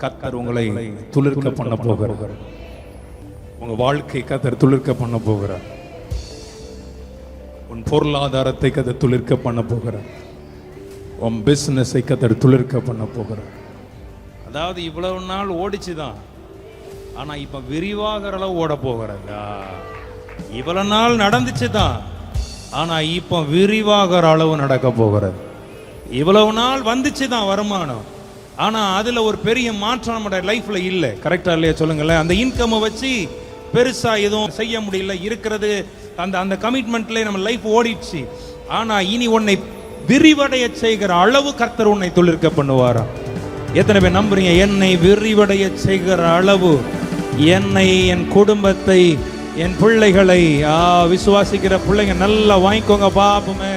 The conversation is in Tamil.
கர்த்தர் உங்களை துளிர்க்க பண்ண போகிறார். உங்க வாழ்க்கை கர்த்தர் துளிர்க்க பண்ண போகிறார். உன் பொருளாதாரத்தை கர்த்தர் துளிர்க்க பண்ண போகிறார். உன் பிசினஸை கர்த்தர் துளிர்க்க பண்ண போகிறார். அதாவது இவ்வளவு நாள் ஓடிச்சுதான், ஆனா இப்ப விரிவாகிற அளவு ஓட போகிறாங்க. இவ்வளவு நாள் நடந்துச்சுதான், ஆனா இப்ப விரிவாகிற அளவு நடக்க போகிறது. இவ்வளவு நாள் வந்துச்சுதான் வருமானம், ஆனா அதுல ஒரு பெரிய மாற்றம் நம்முடைய லைஃப்ல இல்லை. கரெக்டா இல்லையா சொல்லுங்களேன்? அந்த இன்கம் வச்சு பெருசா எதுவும் செய்ய முடியல. இருக்கிறது அந்த அந்த கமிட்மெண்ட்ல நம்ம லைஃப் ஓடிடுச்சு. ஆனா இனி உன்னை விரிவடைய செய்கிற அளவு கர்த்தர் உன்னை துளிர்க்க பண்ணுவாரா? எத்தனை பேர் நம்புறீங்க? என்னை விரிவடைய செய்கிற அளவு, என்னை, என் குடும்பத்தை, என் பிள்ளைகளை விசுவாசிக்கிற பிள்ளைங்க நல்லா வாங்கிக்கோங்க பாப்போமே.